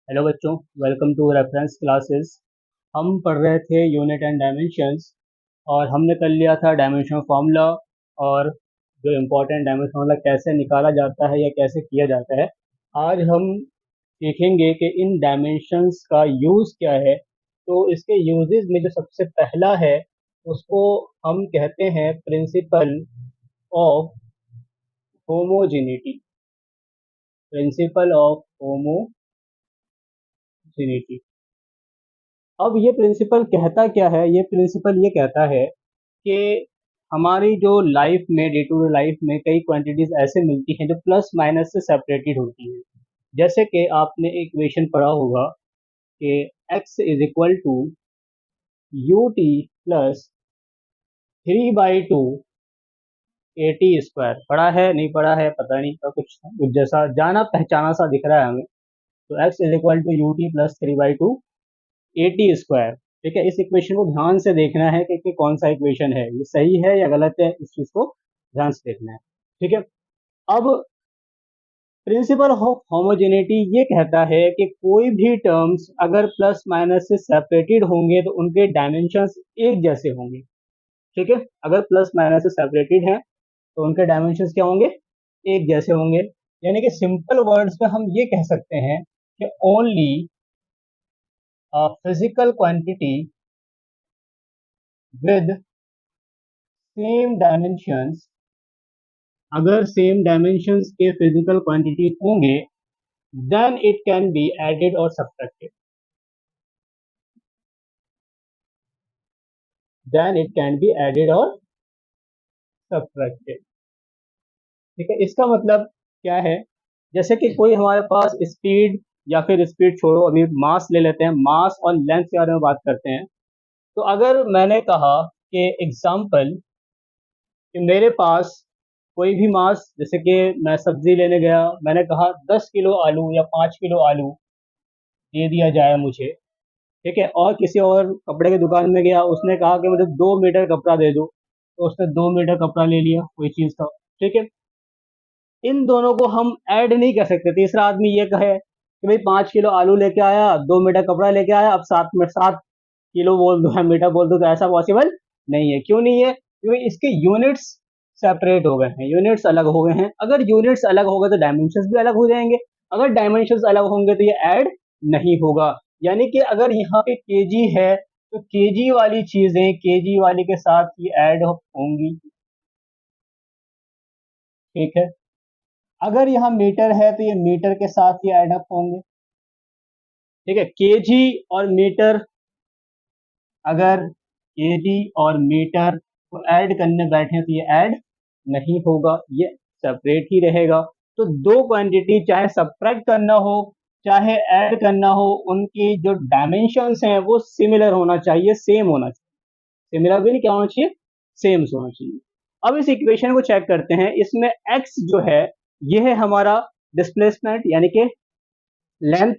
Hello बच्चों, welcome to reference classes. हम पढ़ रहे थे यूनिट एंड डायमेंशंस और हमने कर लिया था डायमेंशन फार्मूला और जो इम्पोर्टेंट डायमेंशन फार्मूला कैसे निकाला जाता है या कैसे किया जाता है। आज हम सीखेंगे कि इन डायमेंशंस का यूज़ क्या है। तो इसके यूजेस में जो सबसे पहला है उसको हम कहते हैं principal of homogeneity. Principal of homogeneity. अब ये प्रिंसिपल कहता क्या है? ये प्रिंसिपल ये कहता है कि हमारी जो लाइफ में, डे टू डे लाइफ में कई क्वांटिटीज ऐसे मिलती हैं जो प्लस माइनस से सेपरेटेड होती हैं। जैसे कि आपने इक्वेशन पढ़ा होगा कि x is equal to u t plus 3/2 a t square. पढ़ा है नहीं पढ़ा है पता नहीं, का कुछ जैसा जाना पहचाना सा दिख रहा है हमें। तो x is equal to u t plus 3/2 a t square. ठीक है, इस इक्वेशन को ध्यान से देखना है कि कौन सा इक्वेशन है, ये सही है या गलत है, इस चीज को ध्यान से देखना है। ठीक है। अब प्रिंसिपल ऑफ होमोजेनिटी ये कहता है कि कोई भी टर्म्स अगर प्लस माइनस से सेपरेटेड होंगे तो उनके डायमेंशंस एक जैसे होंगे। ठीक है, अगर प्लस माइनस से सेपरेटेड हैं तो उनके डायमेंशंस क्या होंगे? एक जैसे होंगे। यानी कि सिंपल वर्ड्स में हम ये कह सकते हैं कि only physical quantity with same dimensions, अगर सेम डायमेंशंस के फिजिकल क्वांटिटी होंगे then it can be added और subtracted. Then it can be added और सब्ट्रैक्टेड। ठीक है, इसका मतलब क्या है? जैसे कि कोई हमारे पास स्पीड, या फिर स्पीड छोड़ो, अभी मास ले लेते हैं, मास और लेंथ के बारे में बात करते हैं। तो अगर मैंने कहा कि एग्जाम्पल कि मेरे पास कोई भी मास, जैसे कि मैं सब्जी लेने गया, मैंने कहा 10 किलो आलू या 5 किलो आलू दे दिया जाए मुझे। ठीक है, और किसी और कपड़े की दुकान में गया, उसने कहा कि मुझे 2 मीटर कपड़ा दे दो, तो उसने 2 मीटर कपड़ा ले लिया, कोई चीज था। ठीक है, इन दोनों को हम ऐड नहीं कर सकते। तीसरा आदमी ये कहे कि भाई 5 किलो आलू लेके आया, 2 मीटर कपड़ा लेके आया, अब 7 किलो बोल दो या मीटर बोल दो, तो ऐसा पॉसिबल नहीं है। क्यों नहीं है? क्योंकि इसके यूनिट्स सेपरेट हो गए हैं, यूनिट्स अलग हो गए हैं। अगर यूनिट्स अलग हो गए तो डायमेंशंस भी अलग हो जाएंगे। अगर डायमेंशंस अलग होंगे तो ये ऐड नहीं होगा। यानी कि अगर यहाँ पे केजी है तो केजी वाली चीजें केजी वाली के साथ ही ऐड होंगी। ठीक है, अगर यहाँ मीटर है तो ये मीटर के साथ ही ऐड अप होंगे। ठीक है, केजी और मीटर, अगर केजी और मीटर को ऐड करने बैठे तो ये ऐड नहीं होगा, ये सेपरेट ही रहेगा। तो दो क्वांटिटी चाहे सब्ट्रैक्ट करना हो चाहे ऐड करना हो, उनकी जो डायमेंशंस हैं वो सिमिलर होना चाहिए, सेम होना चाहिए। सिमिलर भी नहीं, क्या होना चाहिए? सेम होना चाहिए। अब इस इक्वेशन को चेक करते हैं। इसमें x जो है ये है हमारा डिस्प्लेसमेंट, यानी कि लेंथ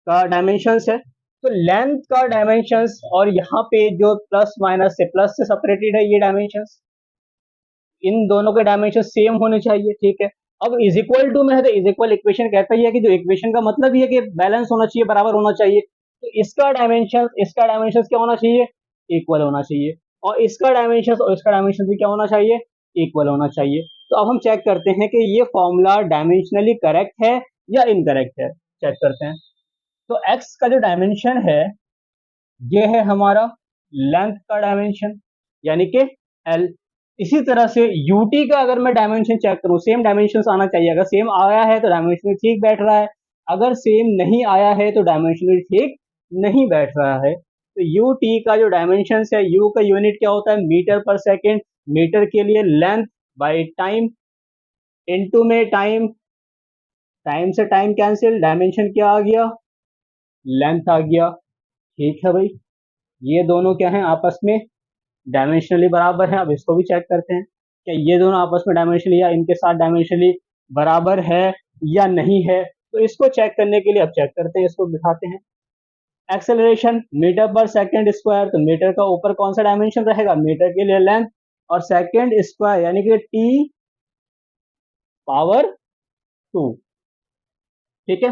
का डायमेंशंस है। तो लेंथ का डायमेंशंस और यहाँ पे जो प्लस माइनस से, प्लस से सेपरेटेड है ये डायमेंशंस, इन दोनों के डायमेंशन सेम होने चाहिए। ठीक है, अब इज इक्वल टू में है तो इज इक्वल इक्वेशन कहता ही है कि जो इक्वेशन का मतलब ही है कि बैलेंस होना चाहिए, बराबर होना चाहिए। तो इसका डायमेंशन क्या होना चाहिए? इक्वल होना चाहिए। और इसका डायमेंशन और इसका डायमेंशन भी क्या होना चाहिए? इक्वल होना चाहिए। तो अब हम चेक करते हैं कि ये फॉर्मूला डायमेंशनली करेक्ट है या इनकरेक्ट है। चेक करते हैं। तो एक्स का जो डायमेंशन है ये है हमारा लेंथ का डायमेंशन, यानी कि एल। इसी तरह से यूटी का अगर मैं डायमेंशन चेक करूं, सेम डायमेंशन आना चाहिए। अगर सेम आया है तो डायमेंशन ठीक बैठ रहा है, अगर सेम नहीं आया है तो डायमेंशन ठीक नहीं बैठ रहा है। तो यू टी का जो डायमेंशन है, यू का यूनिट क्या होता है? मीटर पर सेकेंड। मीटर के लिए लेंथ बाई टाइम, इनटू में टाइम, टाइम से टाइम कैंसिल, डायमेंशन क्या आ गया? लेंथ आ गया। ठीक है भाई, ये दोनों क्या है? आपस में डायमेंशनली बराबर है। अब इसको भी चेक करते हैं क्या ये दोनों आपस में डायमेंशनली या इनके साथ डायमेंशनली बराबर है या नहीं है। तो इसको चेक करने के लिए अब चेक करते हैं, इसको बिठाते हैं। एक्सेलरेशन मीटर पर सेकंड स्क्वायर, तो मीटर का ऊपर कौन सा डायमेंशन रहेगा? मीटर के लिए लेंथ, और सेकंड स्क्वायर यानी कि टी पावर 2। ठीक है,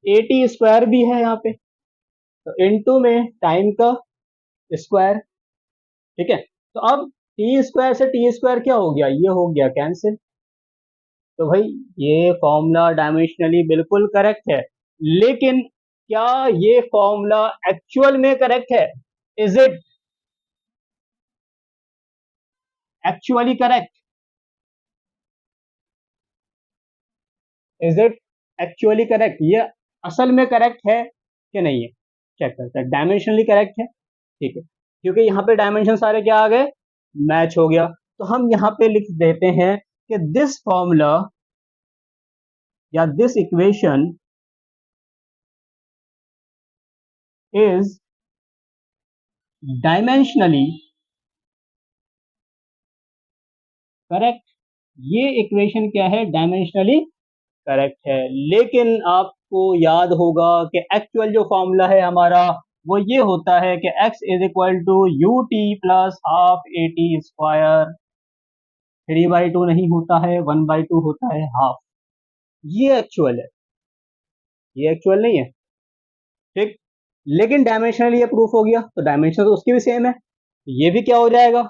ए टी स्क्वायर भी है यहाँ पे, तो इनटू में टाइम का स्क्वायर। ठीक है, तो अब टी स्क्वायर से टी स्क्वायर क्या हो गया, ये हो गया कैंसिल। तो भाई ये फॉर्मूला डायमेंशनली बिल्कुल करेक्ट है, लेकिन क्या ये फॉर्मूला एक्चुअल में करेक्ट है? Is it actually correct? Is it actually correct? ये असल में करेक्ट है कि नहीं है? चेक करते हैं। डायमेंशनली करेक्ट है, ठीक है, क्योंकि यहाँ पे डायमेंशन सारे क्या आ गए, मैच हो गया। तो हम यहाँ पे लिख देते हैं कि दिस फॉर्मूला या this equation is dimensionally correct. ये इक्वेशन क्या है, डायमेंशनली करेक्ट है। लेकिन आपको याद होगा कि एक्चुअल जो फॉर्मूला है हमारा वो ये होता है कि x is equal to u t plus half a t square. 3/2 नहीं होता है, 1/2 होता है, हाफ। ये एक्चुअल है, ये एक्चुअल नहीं है, ठीक। लेकिन डायमेंशनली ये प्रूफ हो गया, तो डायमेंशन तो उसकी भी सेम है, ये भी क्या हो जाएगा,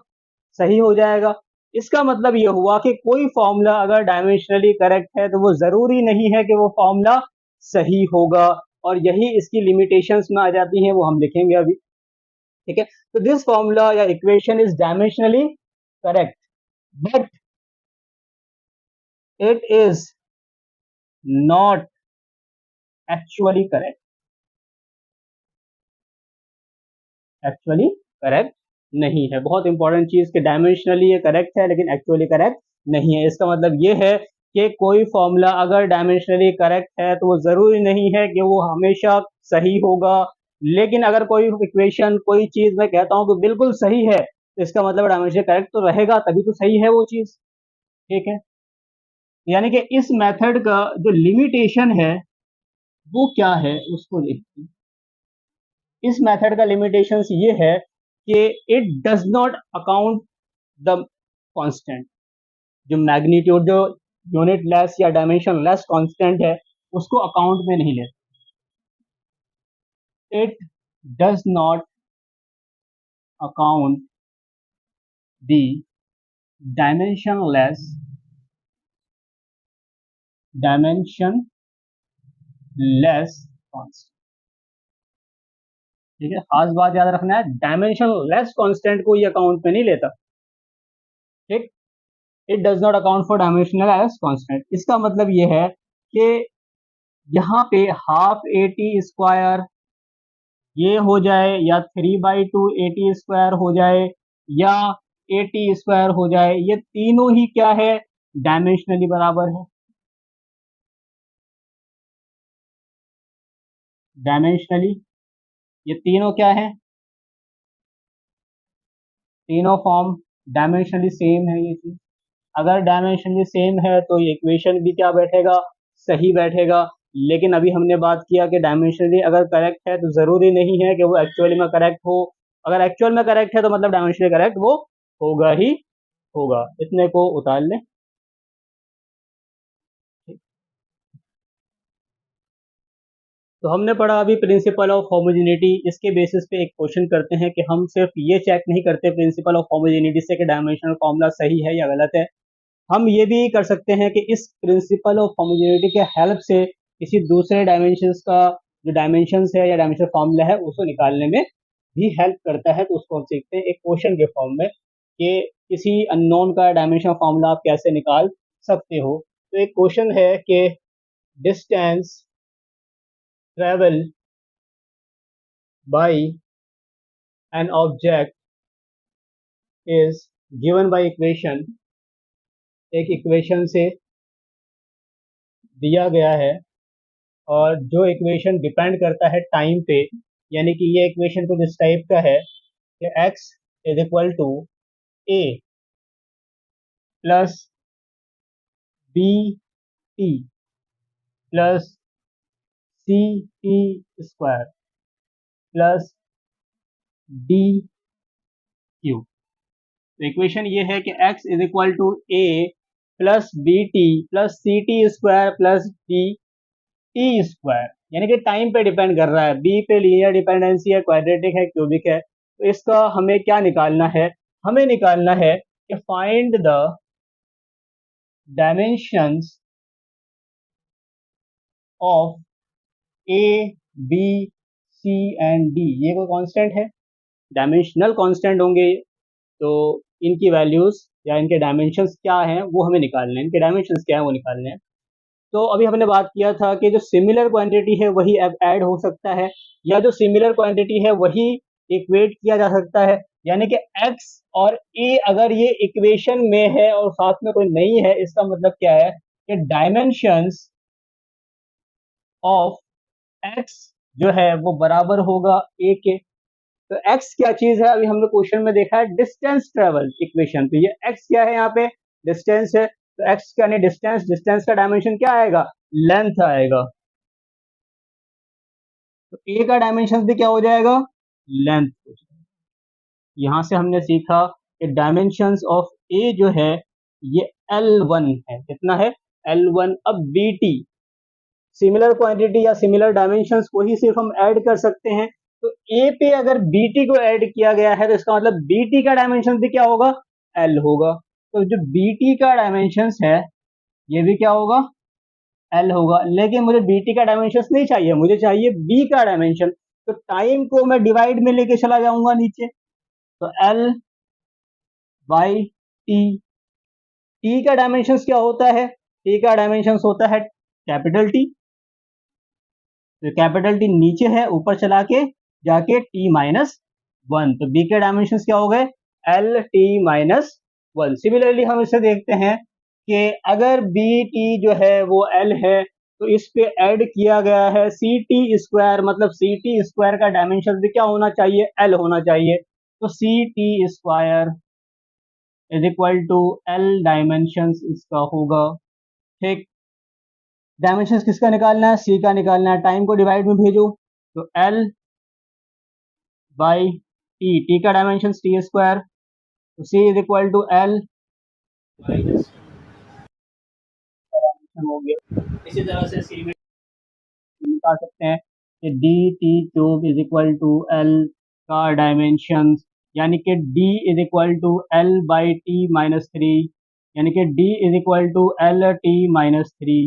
सही हो जाएगा। इसका मतलब ये हुआ कि कोई फॉर्मूला अगर डायमेंशनली करेक्ट है तो वो जरूरी नहीं है कि वो फॉर्मूला सही होगा, और यही इसकी लिमिटेशंस में आ जाती हैं, वो हम लिखेंगे अभी। ठीक है, तो दिस फॉर्मूला या equation is dimensionally correct, but it is not actually correct. Actually correct नहीं है, बहुत इंपॉर्टेंट चीज कि डायमेंशनली ये करेक्ट है लेकिन एक्चुअली करेक्ट नहीं है। इसका मतलब ये है कि कोई फॉर्मूला अगर डायमेंशनली करेक्ट है तो वो जरूरी नहीं है कि वो हमेशा सही होगा। लेकिन अगर कोई इक्वेशन, कोई चीज मैं कहता हूँ कि बिल्कुल सही है, तो इसका मतलब डायमेंशनली करेक्ट तो रहेगा, तभी तो सही है वो चीज। ठीक है, यानी कि इस मेथड का जो लिमिटेशन है वो क्या है उसको देखते हैं। इस मेथड का लिमिटेशंस ये है कि it does not account the constant. जो मैग्नीट्यूड, जो यूनिट लेस या डायमेंशन लेस कांस्टेंट है, उसको अकाउंट में नहीं लेता। It does not account the dimension less constant. ठीक है, खास बात याद रखना है, डायमेंशन लेस कांस्टेंट को ये अकाउंट में नहीं लेता। ठीक, it does not account for dimensional as constant. इसका मतलब ये है कि यहाँ पे हाफ ए टी स्क्वायर ये हो जाए, या 3/2 ए टी स्क्वायर हो जाए, या ए टी स्क्वायर हो जाए, ये तीनों ही क्या है, डायमेंशनली बराबर है। डायमेंशनली ये तीनों क्या है, तीनों फॉर्म डायमेंशनली सेम है ये चीज। अगर डायमेंशनली सेम है तो ये इक्वेशन भी क्या बैठेगा, सही बैठेगा। लेकिन अभी हमने बात किया कि डायमेंशनली अगर करेक्ट है तो जरूरी नहीं है कि वो एक्चुअली में करेक्ट हो। अगर एक्चुअल में करेक्ट है तो मतलब डायमेंशनली करेक्ट वो होगा ही होगा। इतने को उतार लें। तो हमने पढ़ा अभी प्रिंसिपल ऑफ होमोजेनिटी। इसके बेसिस पे एक क्वेश्चन करते हैं कि हम सिर्फ ये चेक नहीं करते प्रिंसिपल ऑफ होमोजेनिटी से कि डायमेंशनल फॉर्मूला सही है या गलत है, हम ये भी कर सकते हैं कि इस प्रिंसिपल ऑफ होमोजेनिटी के हेल्प से किसी दूसरे डायमेंशंस का जो डायमेंशंस है या डायमेंशन फॉर्मूला है उसको निकालने में भी हेल्प करता है। तो उसको हम सीखते हैं एक क्वेश्चन के फॉर्म में कि किसी अननोन का डायमेंशन फॉर्मूला आप कैसे निकाल सकते हो। तो एक क्वेश्चन है कि distance travel by an object is given by equation. एक इक्वेशन से दिया गया है, और जो इक्वेशन डिपेंड करता है टाइम पे, यानी कि ये इक्वेशन कुछ इस टाइप का है कि x is equal to a plus b t plus c t square plus d cube. तो इक्वेशन ये है कि x is equal to a plus b t plus c t square plus d t square, यानी कि time पे depend कर रहा है। बी पे लीनियर डिपेंडेंसी है, क्वाड्रेटिक है, क्यूबिक है। तो इसका हमें क्या निकालना है? हमें निकालना है कि find the dimensions of a, b, c and d. ये कोई कांस्टेंट है, डायमेंशनल कांस्टेंट होंगे। तो इनकी वैल्यूज या इनके डायमेंशंस क्या हैं वो हमें निकालने हैं, इनके डायमेंशंस क्या हैं वो निकालने हैं। तो अभी हमने बात किया था कि जो सिमिलर क्वांटिटी है वही ऐड हो सकता है, या जो सिमिलर क्वांटिटी है वही इक्वेट किया जा सकता है। यानी कि x और a अगर ये इक्वेशन में है और साथ में कोई नहीं है, इसका मतलब क्या है कि डायमेंशंस ऑफ x जो है वो बराबर होगा a के। तो x क्या चीज है? अभी हमने क्वेश्चन में देखा है डिस्टेंस ट्रेवल इक्वेशन। तो ये x क्या है? यहाँ पे डिस्टेंस है। तो x का नहीं डिस्टेंस, डिस्टेंस का डायमेंशन क्या आएगा? लेंथ आएगा। तो a का डायमेंशन भी क्या हो जाएगा? लेंथ हो जाएगा। यहां से हमने सीखा कि डायमेंशंस ऑफ a जो है ये L1 है। कितना है? L1। अब bt सिमिलर क्वांटिटी या सिमिलर डायमेंशंस को ही सिर्फ हम ऐड कर सकते हैं। तो ए पे अगर bt को ऐड किया गया है तो इसका मतलब bt का डायमेंशन भी क्या होगा? L होगा। तो जो bt का डायमेंशंस है ये भी क्या होगा? L होगा। लेकिन मुझे bt का डायमेंशंस नहीं चाहिए, मुझे चाहिए b का डायमेंशन। तो टाइम को मैं डिवाइड में लेके चला जाऊंगा नीचे। तो L बाई टी। टी का डायमेंशंस क्या होता है? टी का डायमेंशंस होता है कैपिटल टी। तो कैपिटल टी नीचे है, ऊपर चला के जाके टी माइनस वन। तो बी के डायमेंशन क्या हो गए? L T minus one. Similarly हम इसे देखते हैं कि अगर बी टी जो है वो एल है तो इस पे ऐड किया गया है सी टी स्क्वायर, मतलब सी टी स्क्वायर का डायमेंशन भी क्या होना चाहिए? एल होना चाहिए। तो c t square is equal to L dimension इसका होगा। ठीक, डायमेंशन किसका निकालना है? सी का निकालना है। टाइम को डिवाइड में भेजो तो एल बाई टी, टी का डायमेंशन टी स्क्वायर। तो C is equal to L minus हो गया। इसी तरह से सी में निकाल सकते हैं कि d t cube is equal to L का डायमेंशन, यानी कि d is equal to L by T minus three, यानी कि d is equal to L T minus three.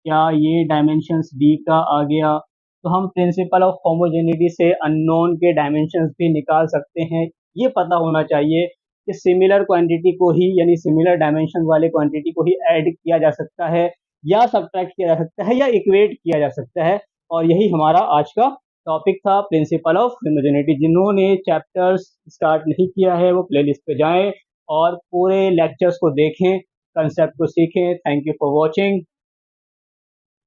क्या ये डायमेंशंस डी का आ गया? तो हम प्रिंसिपल ऑफ होमोजेनिटी से अननोन के डायमेंशंस भी निकाल सकते हैं। ये पता होना चाहिए कि सिमिलर क्वांटिटी को ही, यानी सिमिलर डायमेंशन वाले क्वांटिटी को ही ऐड किया जा सकता है, या सब्ट्रैक्ट किया जा सकता है, या इक्वेट किया जा सकता है। और यही हमारा आज का टॉपिक था, प्रिंसिपल ऑफ होमोजेनिटी। जिन्होंने चैप्टर्स स्टार्ट नहीं किया है वो प्लेलिस्ट पे जाएं और पूरे लेक्चर्स को देखें, कंसेप्ट को सीखें। Thank you for watching.